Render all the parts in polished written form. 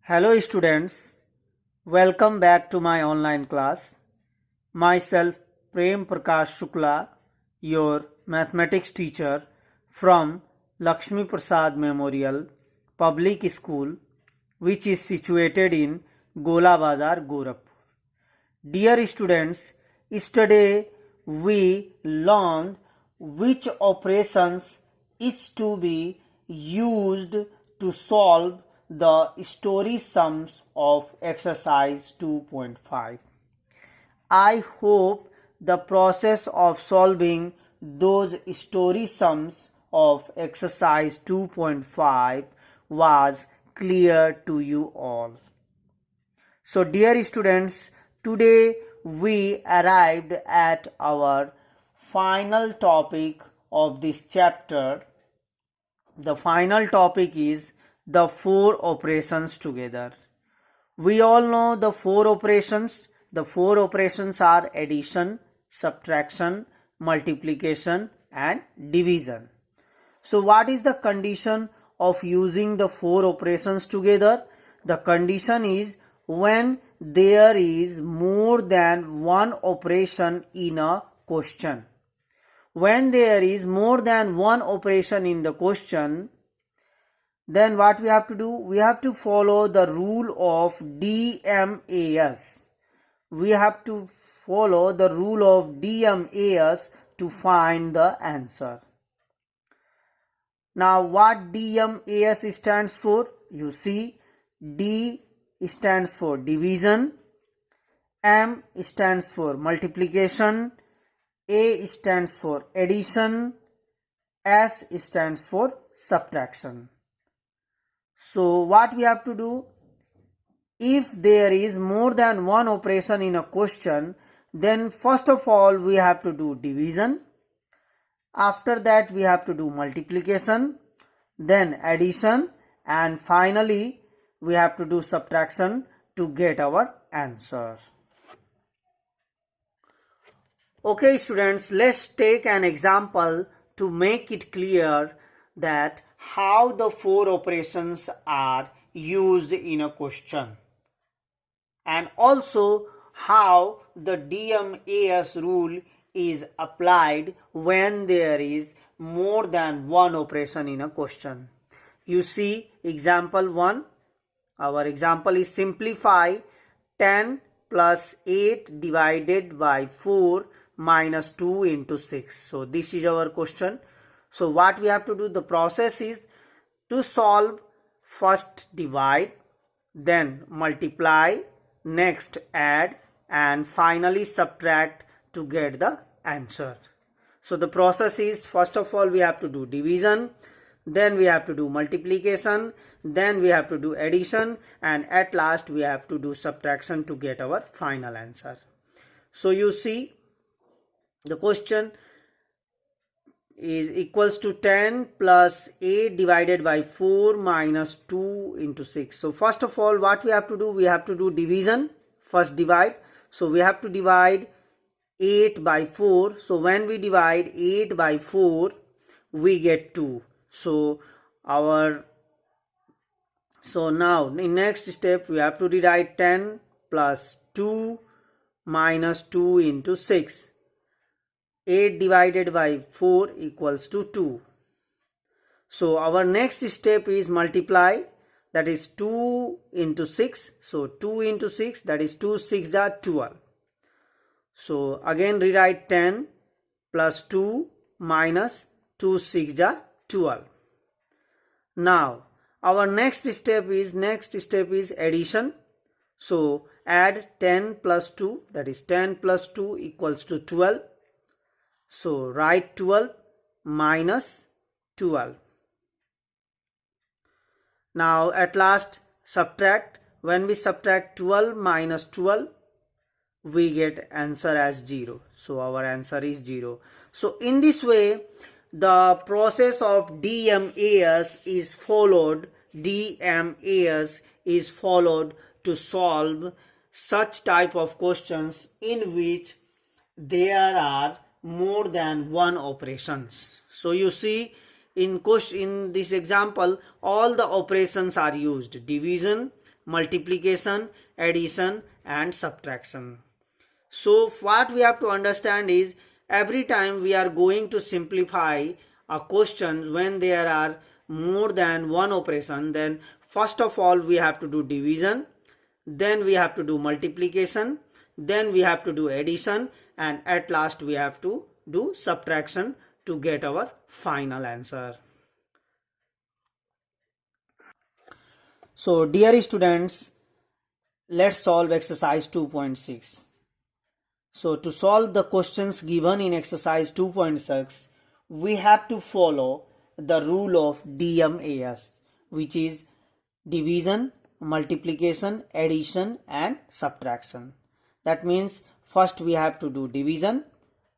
Hello students, welcome back to my online class. Myself Prem Prakash Shukla, your mathematics teacher from Lakshmi Prasad Memorial Public School, which is situated in Gola Bazar, Gorakhpur. Dear students, yesterday we learned which operations is to be used to solve the story sums of exercise 2.5. I hope the process of solving those story sums of exercise 2.5 was clear to you all. So dear students, today we arrived at our final topic of this chapter. The final topic is the four operations together. We all know the four operations. The four operations are addition, subtraction, multiplication and division. So what is the condition of using the four operations together? The condition is when there is more than one operation in a question. When there is more than one operation in the question, then what we have to do? We have to follow the rule of DMAS. We have to follow the rule of DMAS to find the answer. Now what DMAS stands for? You see, D stands for division, M stands for multiplication, A stands for addition, S stands for subtraction. So what we have to do? If there is more than one operation in a question, then first of all we have to do division. After that we have to do multiplication, then addition, and finally we have to do subtraction to get our answer. Okay students, let's take an example to make it clear that how the four operations are used in a question, and also how the DMAS rule is applied when there is more than one operation in a question. You see example 1. Our example is simplify 10 plus 8 divided by 4 minus 2 into 6. So this is our question. So what we have to do? The process is to solve, first divide, then multiply, next add, and finally subtract to get the answer. So the process is, first of all we have to do division, then we have to do multiplication, then we have to do addition, and at last we have to do subtraction to get our final answer. So you see the question is equals to 10 plus 8 divided by 4 minus 2 into 6. So first of all what we have to do? We have to do division, first divide. So we have to divide 8 by 4. So when we divide 8 by 4 we get 2. So now in next step we have to rewrite 10 plus 2 minus 2 into 6. 8 divided by 4 equals to 2. So our next step is multiply, that is 2 into 6. So 2 into 6, that is 2 6 are 12. So again rewrite 10 plus 2 minus 2 6 are 12. Now our next step is addition. So add 10 plus 2, that is 10 plus 2 equals to 12. So write 12 minus 12. Now at last subtract. When we subtract 12 minus 12, we get answer as 0. So our answer is 0. So in this way the process of DMAS is followed. DMAS is followed to solve such type of questions in which there are more than one operations. So you see in this example all the operations are used: division, multiplication, addition and subtraction. So what we have to understand is, every time we are going to simplify a question when there are more than one operation, then first of all we have to do division, then we have to do multiplication, then we have to do addition, and at last we have to do subtraction to get our final answer. So dear students, let's solve exercise 2.6. So to solve the questions given in exercise 2.6, we have to follow the rule of DMAS, which is division, multiplication, addition and subtraction. That means first we have to do division,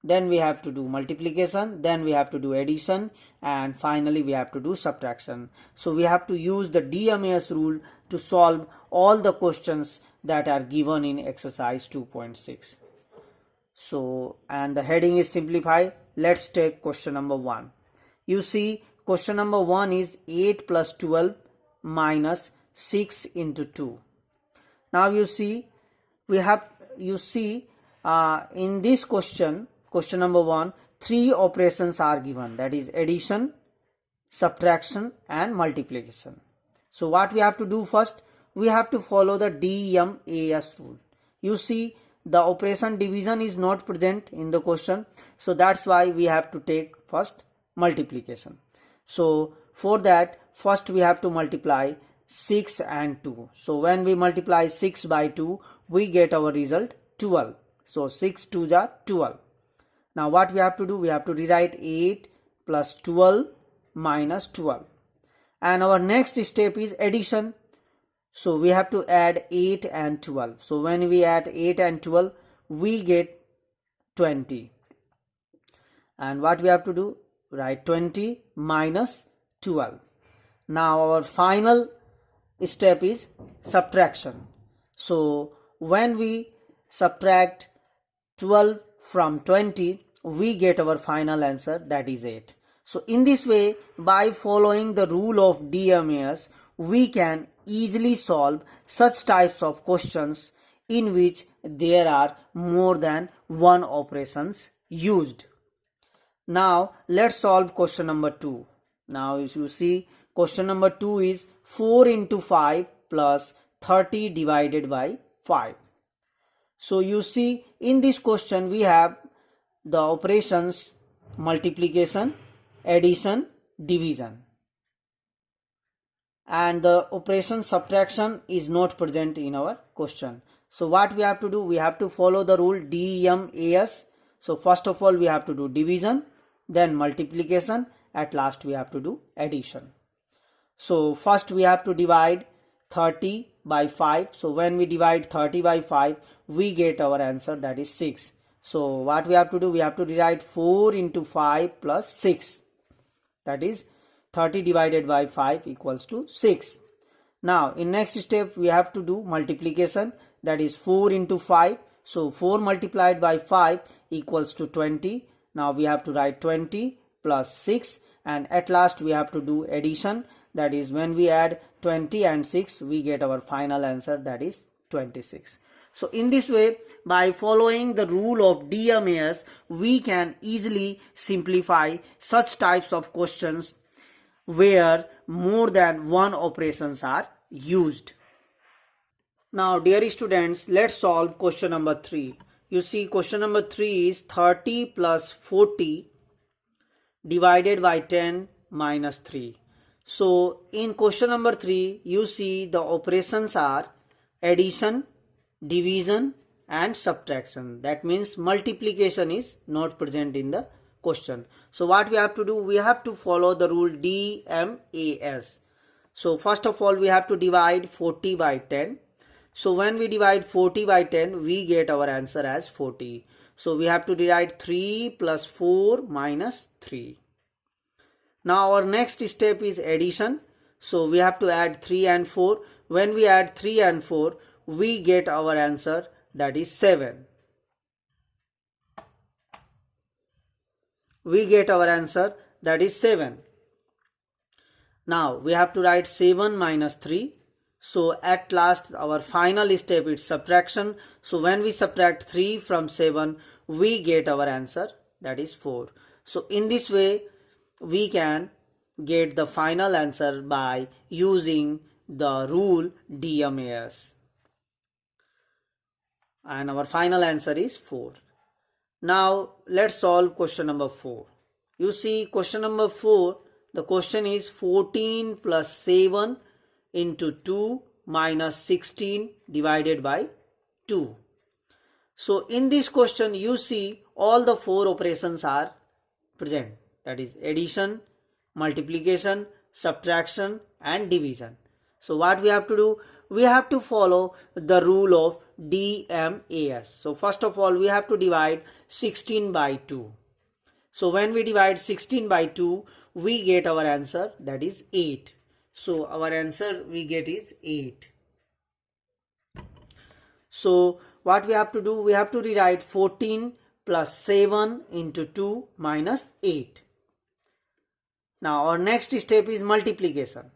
then we have to do multiplication, then we have to do addition, and finally we have to do subtraction. So we have to use the DMAS rule to solve all the questions that are given in exercise 2.6. So, and the heading is simplify. Let's take question number 1. You see, question number 1 is 8 plus 12 minus 6 into 2. Now you see, in this question number 1, 3 operations are given, that is addition, subtraction and multiplication. So what we have to do first, we have to follow the DMAS rule. You see, the operation division is not present in the question, so that's why we have to take first multiplication. So for that, first we have to multiply 6 and 2. So when we multiply 6 by 2, we get our result 12. So 6 2s are 12. Now what we have to do, we have to rewrite 8 plus 12 minus 12. And our next step is addition. So we have to add 8 and 12. So when we add 8 and 12, we get 20. And what we have to do, write 20 minus 12. Now our final step is subtraction. So when we subtract 12 from 20, we get our final answer, that is 8. So in this way, by following the rule of DMAS, we can easily solve such types of questions in which there are more than one operations used. Now let's solve question number 2. Now as you see, question number 2 is 4 into 5 plus 30 divided by 5. So you see, in this question we have the operations multiplication, addition, division, and the operation subtraction is not present in our question. So what we have to do, we have to follow the rule DMAS. So first of all we have to do division, then multiplication, at last we have to do addition. So first we have to divide 30 by 5. So when we divide 30 by 5, we get our answer, that is 6. So what we have to do, we have to rewrite 4 into 5 plus 6. That is 30 divided by 5 equals to 6. Now in next step we have to do multiplication, that is 4 into 5. So 4 multiplied by 5 equals to 20. Now we have to write 20 plus 6, and at last we have to do addition, that is when we add 20 and 6, we get our final answer, that is 26. So in this way, by following the rule of DMAS, we can easily simplify such types of questions where more than one operations are used. Now dear students, let's solve question number 3. You see, question number 3 is 30 plus 40 divided by 10 minus 3. So in question number 3, you see the operations are addition, division and subtraction. That means multiplication is not present in the question. So what we have to do, we have to follow the rule DMAS. So first of all we have to divide 40 by 10. So when we divide 40 by 10, we get our answer as 40. So we have to divide 3 plus 4 minus 3. Now our next step is addition. So we have to add 3 and 4. When we add 3 and 4, we get our answer, that is 7. We get our answer, that is 7. Now we have to write 7 minus 3. So at last our final step is subtraction. So when we subtract 3 from 7, we get our answer, that is 4. So in this way we can get the final answer by using the rule DMAS. And our final answer is 4. Now let's solve question number 4. You see question number 4, the question is 14 plus 7 into 2 minus 16 divided by 2. So in this question you see all the 4 operations are present, that is addition, multiplication, subtraction and division. So what we have to do? We have to follow the rule of DMAS. So first of all we have to divide 16 by 2. So when we divide 16 by 2, we get our answer, that is 8. So our answer we get is 8. So what we have to do? We have to rewrite 14 plus 7 into 2 minus 8. Now our next step is multiplication.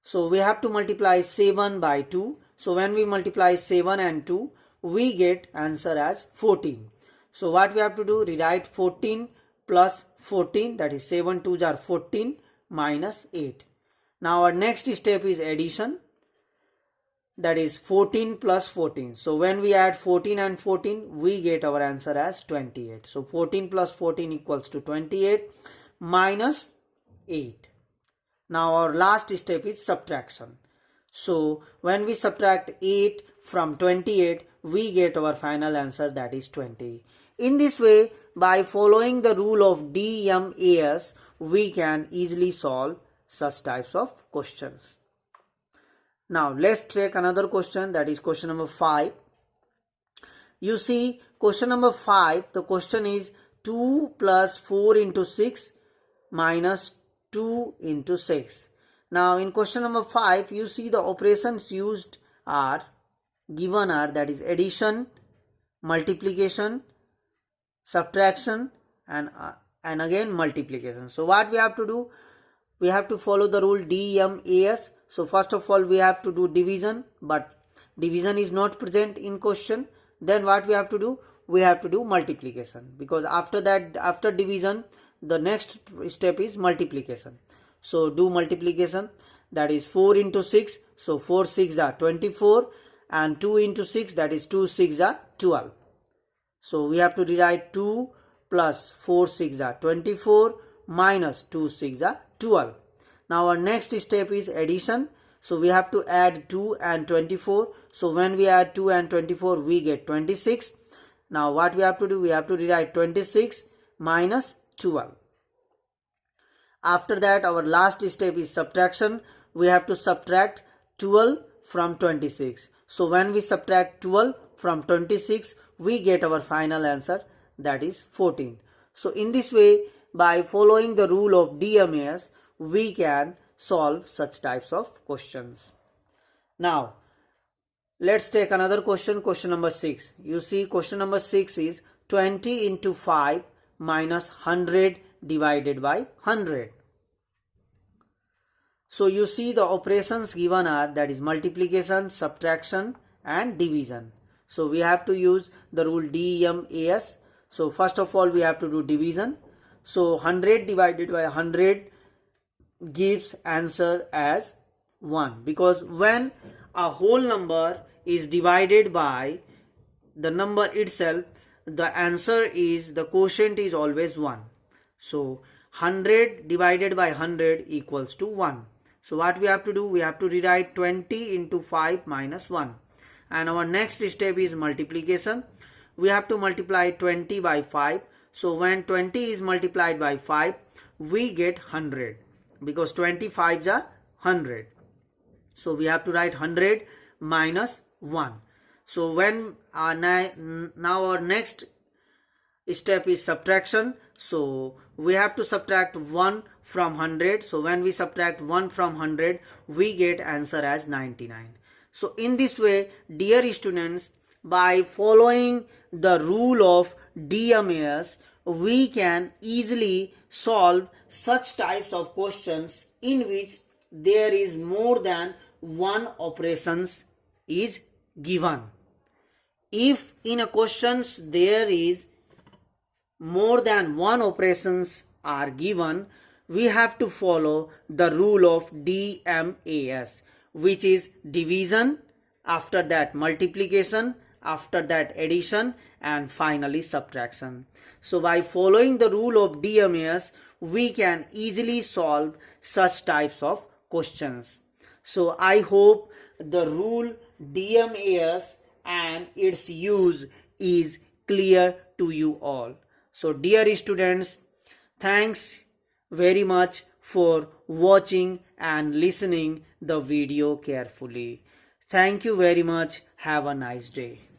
So we have to multiply 7 by 2. So when we multiply 7 and 2, we get answer as 14. So what we have to do? Rewrite 14 plus 14, that is 7 2s are 14 minus 8. Now our next step is addition, that is 14 plus 14. So when we add 14 and 14, we get our answer as 28. So 14 plus 14 equals to 28 minus 8. Now our last step is subtraction. So when we subtract 8 from 28, we get our final answer, that is 20. In this way, by following the rule of DMAS, we can easily solve such types of questions. Now let's take another question, that is question number 5. You see question number 5, the question is 2 plus 4 into 6 minus 2 into 6. Now in question number 5, you see the operations used are given are, that is addition, multiplication, subtraction and again multiplication. So what we have to do? We have to follow the rule DMAS. So first of all we have to do division, but division is not present in question. Then what we have to do? We have to do multiplication, because after that, after division, the next step is multiplication. So do multiplication, that is 4 into 6. So 4 6 are 24 and 2 into 6, that is 2 6 are 12. So we have to rewrite 2 plus 4 6 are 24 minus 2 6 are 12. Now our next step is addition. So we have to add 2 and 24. So when we add 2 and 24, we get 26. Now what we have to do? We have to rewrite 26 minus 12. After that, our last step is subtraction. We have to subtract 12 from 26. So when we subtract 12 from 26, we get our final answer, that is 14. So in this way, by following the rule of DMAS, we can solve such types of questions. Now let's take another question, question number 6. You see question number 6 is 20 into 5 minus 100 divided by 100. So you see the operations given are, that is multiplication, subtraction and division. So we have to use the rule DMAS. So first of all we have to do division. So 100 divided by 100 gives answer as 1, because when a whole number is divided by the number itself, the answer is, the quotient is always 1. So 100 divided by 100 equals to 1. So what we have to do? We have to rewrite 20 into 5 minus 1. And our next step is multiplication. We have to multiply 20 by 5. So when 20 is multiplied by 5, we get 100, because 25s are 100. So we have to write 100 minus 1. So when now our next step is subtraction. So we have to subtract 1 from 100. So when we subtract 1 from 100, we get answer as 99. So in this way, dear students, by following the rule of DMAS, we can easily solve such types of questions in which there is more than one operations is given. If in a questions there is more than one operations are given, we have to follow the rule of DMAS, which is division, after that multiplication, after that addition, and finally subtraction. So by following the rule of DMAS, we can easily solve such types of questions. So I hope the rule DMAS and its use is clear to you all. So dear students, thanks very much for watching and listening the video carefully. Thank you very much. Have a nice day.